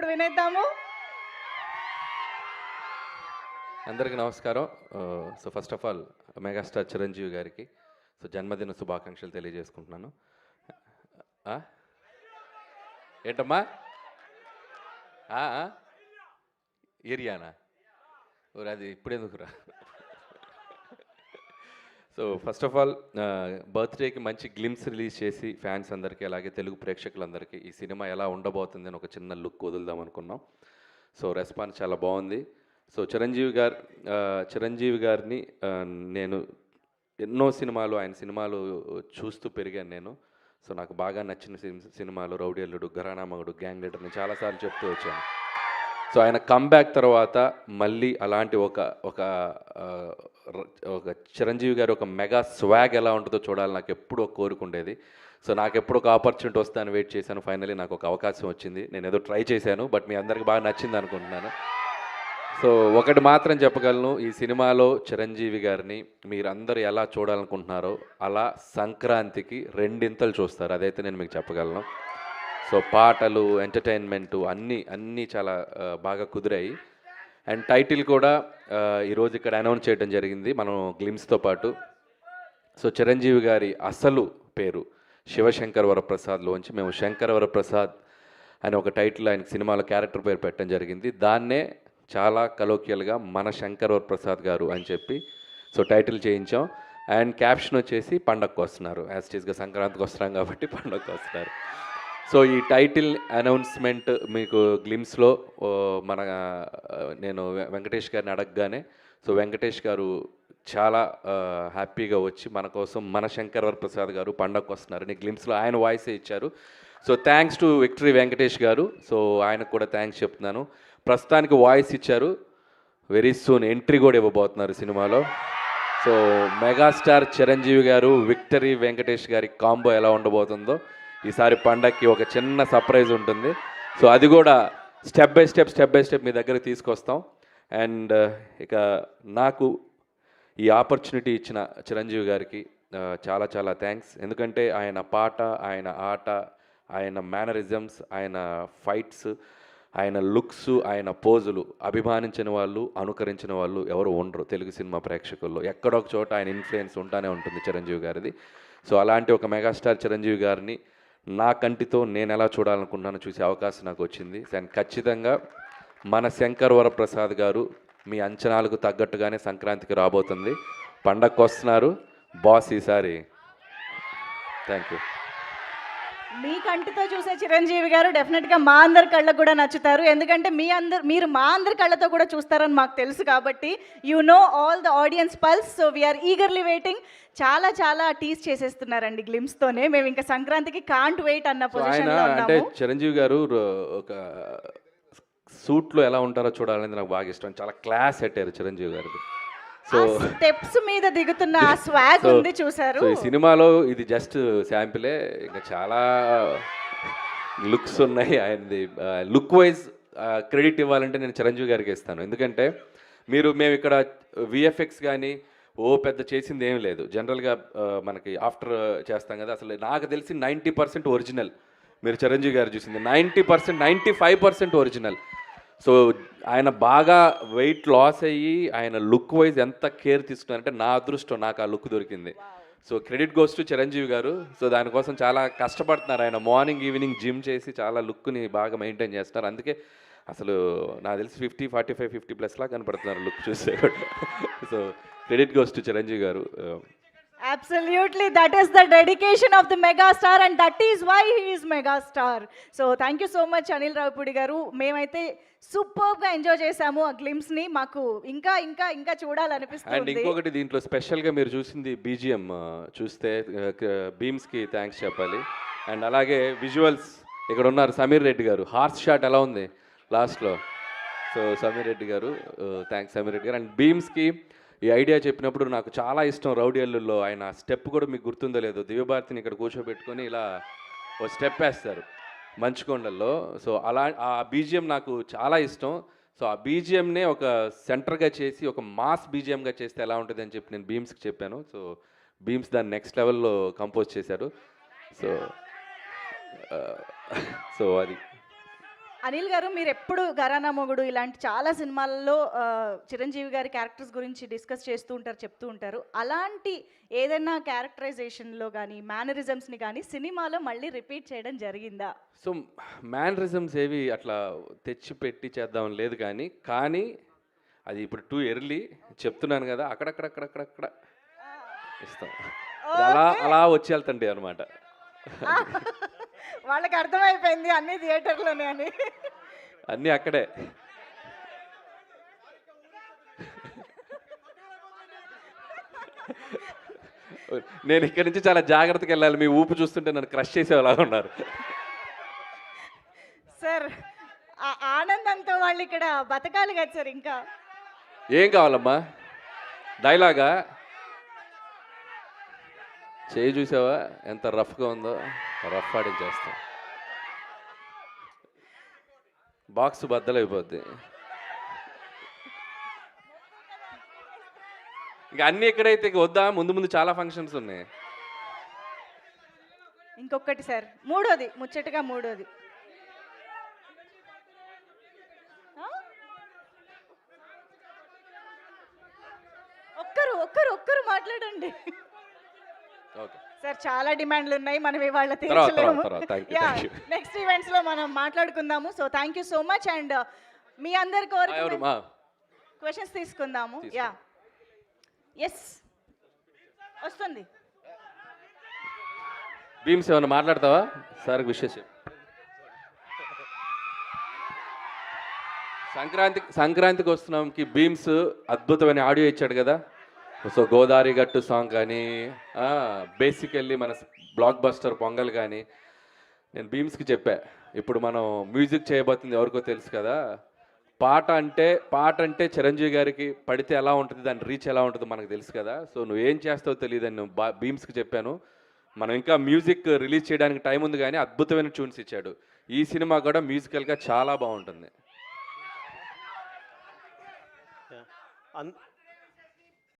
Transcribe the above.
ఇప్పుడు వినేద్దాము. అందరికీ నమస్కారం. So first of all megastar Chiranjeevi గారికి జన్మదిన శుభాకాంక్షలు తెలియజేసుకుంటున్నాను. ఏంటమ్మా ఏరియానా ఊరు అది ఇప్పుడెందుకురా? సో ఫస్ట్ ఆఫ్ ఆల్ బర్త్డేకి మంచి గ్లిమ్స్ రిలీజ్ చేసి ఫ్యాన్స్ అందరికీ అలాగే తెలుగు ప్రేక్షకులందరికీ ఈ సినిమా ఎలా ఉండబోతుంది అని ఒక చిన్న లుక్ వదులుదాం అనుకున్నాం. సో రెస్పాన్స్ చాలా బాగుంది. సో చిరంజీవి గారిని నేను ఎన్నో సినిమాలు ఆయన సినిమాలు చూస్తూ పెరిగాను నేను. సో నాకు బాగా నచ్చిన సినిమాలు రౌడీ అల్లుడు, ఘరానా మగుడు, గ్యాంగ్ లీడర్ నేను చాలాసార్లు చెప్తూ వచ్చాను. సో ఆయన కమ్బ్యాక్ తర్వాత మళ్ళీ అలాంటి ఒక చిరంజీవి గారు ఒక మెగా స్వాగ్ ఎలా ఉంటుందో చూడాలి నాకు ఎప్పుడూ కోరుకుండేది. సో నాకు ఎప్పుడు ఒక ఆపర్చునిటీ వస్తుందని వెయిట్ చేశాను. ఫైనలీ నాకు ఒక అవకాశం వచ్చింది. నేను ఏదో ట్రై చేశాను, బట్ మీ అందరికీ బాగా నచ్చింది అనుకుంటున్నాను. సో ఒకటి మాత్రం చెప్పగలను, ఈ సినిమాలో చిరంజీవి గారిని మీరందరూ ఎలా చూడాలనుకుంటున్నారో అలా సంక్రాంతికి రెండింతలు చూస్తారు, అదైతే నేను మీకు చెప్పగలను. సో పాటలు, ఎంటర్టైన్మెంటు అన్నీ చాలా బాగా కుదిరాయి. అండ్ టైటిల్ కూడా ఈరోజు ఇక్కడ అనౌన్స్ చేయడం జరిగింది మనం గ్లిమ్స్తో పాటు. సో చిరంజీవి గారి అసలు పేరు శివశంకర్ వరప్రసాద్లోంచి మేము శంకర్ వరప్రసాద్ అని ఒక టైటిల్ ఆయనకి సినిమాలో క్యారెక్టర్ పేరు పెట్టడం జరిగింది. దాన్నే చాలా కలోకియల్గా మన శంకర్ వరప్రసాద్ గారు అని చెప్పి సో టైటిల్ చేయించాం. అండ్ క్యాప్షన్ వచ్చేసి పండగకు వస్తున్నారు, యాజ్ టీజ్గా సంక్రాంతికి వస్తున్నాం కాబట్టి పండగకు వస్తున్నారు. సో ఈ టైటిల్ అనౌన్స్మెంట్ మీకు గ్లిమ్స్లో నేను వెంకటేష్ గారిని అడగగానే సో వెంకటేష్ గారు చాలా హ్యాపీగా వచ్చి మన కోసం మన శంకర్ వరప్రసాద్ గారు పండగకు వస్తున్నారని గ్లిమ్స్లో ఆయన వాయిసే ఇచ్చారు. So thanks to victory Venkatesh గారు. సో ఆయనకు కూడా థ్యాంక్స్ చెప్తున్నాను. ప్రస్తుతానికి వాయిస్ ఇచ్చారు, వెరీ సూన్ ఎంట్రీ కూడా ఇవ్వబోతున్నారు సినిమాలో. సో మెగాస్టార్ చిరంజీవి గారు విక్టరీ వెంకటేష్ గారి కాంబో ఎలా ఉండబోతుందో ఈసారి పండగకి ఒక చిన్న సర్ప్రైజ్ ఉంటుంది. సో అది కూడా స్టెప్ బై స్టెప్ మీ దగ్గరికి తీసుకొస్తాం. అండ్ ఇక నాకు ఈ ఆపర్చునిటీ ఇచ్చిన చిరంజీవి గారికి చాలా చాలా థ్యాంక్స్. ఎందుకంటే ఆయన పాట, ఆయన ఆట, ఆయన మేనరిజమ్స్, ఆయన ఫైట్స్, ఆయన లుక్స్, ఆయన పోజులు అభిమానించిన వాళ్ళు, అనుకరించిన వాళ్ళు ఎవరు ఉండరు తెలుగు సినిమా ప్రేక్షకుల్లో. ఎక్కడొక చోట ఆయన ఇన్ఫ్లుయెన్స్ ఉంటానే ఉంటుంది చిరంజీవి గారిది. సో అలాంటి ఒక మెగాస్టార్ చిరంజీవి గారిని నా కంటితో నేను ఎలా చూడాలనుకున్నాను చూసే అవకాశం నాకు వచ్చింది. అండ్ ఖచ్చితంగా మన శంకర్ వరప్రసాద్ గారు మీ అంచనాలకు తగ్గట్టుగానే సంక్రాంతికి రాబోతుంది. పండగకు వస్తున్నారు బాస్ ఈసారి. Thank you. మీ కంటితో చూసే చిరంజీవి గారు డెఫినెట్గా మా అందరి కళ్ళకు కూడా నచ్చుతారు. ఎందుకంటే మీరు మా అందరి కళ్ళతో కూడా చూస్తారని మాకు తెలుసు కాబట్టి you know all the audience pulse. So we are eagerly waiting. చాలా చాలా టీస్ చేసేస్తున్నారండి గ్లిమ్స్తోనే. మేము ఇంకా సంక్రాంతికి కాంట్ వెయిట్ అన్న పొజిషన్లో ఉన్నాము. అంటే చిరంజీవి గారు ఒక సూట్లో ఎలా ఉంటారో చూడాలనేది నాకు బాగా ఇష్టం. చాలా క్లాస్ పెట్టారు చిరంజీవి గారికి. సో స్టెప్స్ మీద దిగుతున్న ఆ స్వాగ్ ఉంది చూసారు. ఈ సినిమాలో ఇది జస్ట్ శాంపిలే, ఇంకా చాలా లుక్స్ ఉన్నాయి ఆయనది. లుక్ వైజ్ క్రెడిట్ ఇవ్వాలంటే నేను చిరంజీవి గారికి ఇస్తాను. ఎందుకంటే మేము ఇక్కడ విఎఫ్ఎక్స్ కానీ పెద్ద చేసింది ఏం లేదు. జనరల్గా మనకి ఆఫ్టర్ చేస్తాం కదా, అసలు నాకు తెలిసి 90% ఒరిజినల్. మీరు చిరంజీవి గారు చూసింది 90%, 95% ఒరిజినల్. సో ఆయన బాగా వెయిట్ లాస్ అయ్యి ఆయన లుక్ వైజ్ ఎంత కేర్ తీసుకున్నారంటే నా అదృష్టం, నాకు ఆ లుక్ దొరికింది. So credit goes to Chiranjeevi గారు. సో దానికోసం చాలా కష్టపడుతున్నారు ఆయన. మార్నింగ్ ఈవినింగ్ జిమ్ చేసి చాలా లుక్ని బాగా మెయింటైన్ చేస్తున్నారు. అందుకే అసలు నాకు తెలిసి 50, 45, 50+ లా కనపడుతున్నారు లుక్ చూస్తే. So credit goes to Chiranjeevi గారు. Absolutely, that is the dedication of the megastar and that is why he is megastar. So thank you so much Anil Ravipudi garu. మేమైతే సూపర్ గా ఎంజాయ్ చేసాము ఆ గ్లిమ్స్ ని. మాకు ఇంకా ఇంకా ఇంకా చూడాలనిపిస్తుంది. అండ్ ఇంకొకటి దీంట్లో స్పెషల్ గా మీరు చూసింది బీజిఎం చూస్తే బీమ్స్ కి థ్యాంక్స్ చెప్పాలి. అండ్ అలాగే విజువల్స్ ఇక్కడ ఉన్నారు సమీర్ రెడ్డి గారు. హార్స్ షాట్ ఎలా ఉంది లాస్ట్లో. సో సమీర్ రెడ్డి గారు థ్యాంక్స్ సమీర్ రెడ్డి గారు. అండ్ బీమ్స్కి ఈ ఐడియా చెప్పినప్పుడు నాకు చాలా ఇష్టం. రౌడీ అల్లుల్లో ఆయన స్టెప్ కూడా మీకు గుర్తుందో లేదో, దివ్యభారతిని ఇక్కడ కూర్చోబెట్టుకొని ఇలా ఓ స్టెప్ వేస్తారు మంచుకొండల్లో. సో అలా ఆ బీజిఎం నాకు చాలా ఇష్టం. సో ఆ బీజిఎంనే ఒక సెంటర్గా చేసి ఒక మాస్ బీజిఎంగా చేస్తే ఎలా ఉంటుంది అని చెప్పి నేను బీమ్స్కి చెప్పాను. సో బీమ్స్ దాన్ని నెక్స్ట్ లెవెల్లో కంపోజ్ చేశారు. సో అది అనిల్ గారు మీరు ఎప్పుడు ఘరానా మొగుడు ఇలాంటి చాలా సినిమాల్లో చిరంజీవి గారి క్యారెక్టర్స్ గురించి డిస్కస్ చేస్తూ ఉంటారు, చెప్తూ ఉంటారు. అలాంటి ఏదైనా క్యారెక్టరైజేషన్లో కానీ మేనరిజమ్స్ని కానీ సినిమాలో మళ్ళీ రిపీట్ చేయడం జరిగిందా? సో మ్యానరిజమ్స్ ఏవి అట్లా తెచ్చి పెట్టి చేద్దాం లేదు కానీ అది ఇప్పుడు టూ ఎర్లీ చెప్తున్నాను కదా, అక్కడక్కడక్కడక్కడక్కడ ఇస్తాం. అలా అలా వచ్చి వెళ్తండి అనమాట. వాళ్ళకి అర్థమైపోయింది అన్ని థియేటర్లోనే అని. అన్నీ అక్కడే. నేను ఇక్కడి నుంచి చాలా జాగ్రత్తగా వెళ్ళాలి. మీ ఊపు చూస్తుంటే నన్ను క్రష్ చేసేలా ఉన్నారు. సార్ ఆనందంతో వాళ్ళు ఇక్కడ బతకాలి కదా సార్. ఇంకా ఏం కావాలమ్మా? డైలాగా చేయి చూసావా ఎంత రఫ్గా ఉందో? రఫ్ ఆడించేస్తాం. బాక్స్ బద్దలైపోద్ది. ఇంకా అన్నీ ఎక్కడైతే వద్దా? ముందు చాలా ఫంక్షన్స్ ఉన్నాయి. ఇంకొకటి సార్, మూడోది ముచ్చటగా మూడోది. ఒక్కరు మాట్లాడండి ఓకే సార్. చాలా డిమాండ్లు ఉన్నాయి, మనం ఇవాళ తీర్చలేము. తర్వాత నెక్స్ట్ ఈవెంట్స్ లో మనం మాట్లాడుకుందాము. So thank you so much. And మీ అందరి కోరిక క్వశ్చన్స్ తీసుకుందాము. యా ఎస్ వస్తుంది. భీమ్స్ ఏమన్నా మాట్లాడతావా? సార్కి విషెస్ చెప్పు. సంక్రాంతికి వస్తున్నాంకి భీమ్స్ అద్భుతమైన ఆడియో ఇచ్చాడు కదా. సో గోదావరి గట్టు సాంగ్ కానీ బేసికల్లీ మన బ్లాక్ బస్టర్ పొంగల్ కానీ నేను భీమ్స్కి చెప్పా. ఇప్పుడు మనం మ్యూజిక్ చేయబోతుంది ఎవరికో తెలుసు కదా. పాట అంటే చిరంజీవి గారికి పడితే ఎలా ఉంటుంది, దాని రీచ్ ఎలా ఉంటుందో మనకు తెలుసు కదా. సో నువ్వేం చేస్తావో తెలియదని నేను భీమ్స్కి చెప్పాను. మనం ఇంకా మ్యూజిక్ రిలీజ్ చేయడానికి టైం ఉంది కానీ అద్భుతమైన ట్యూన్స్ ఇచ్చాడు. ఈ సినిమా కూడా మ్యూజికల్గా చాలా బాగుంటుంది.